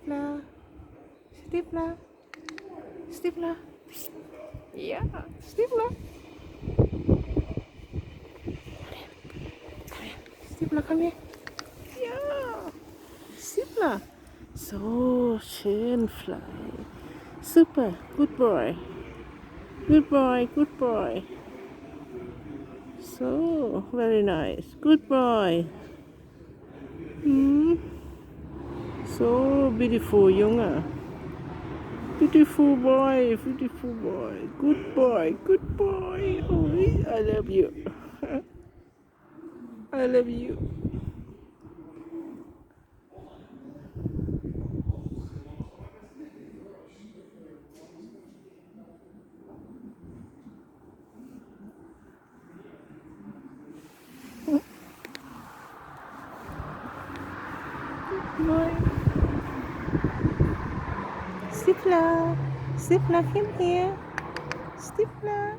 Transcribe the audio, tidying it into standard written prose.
Stifler, Stifler, Stifler. Yeah, Stifler. Stifler, come here. Yeah, Stifler. So schön, Fly. Super, good boy. Good boy, good boy. So, very nice. Good boy. Hmm. So beautiful, Junge. Beautiful boy, beautiful boy. Good boy, good boy. Oh, I love you. I love you. Boy. Stifler, Stifler, come here. Stifler.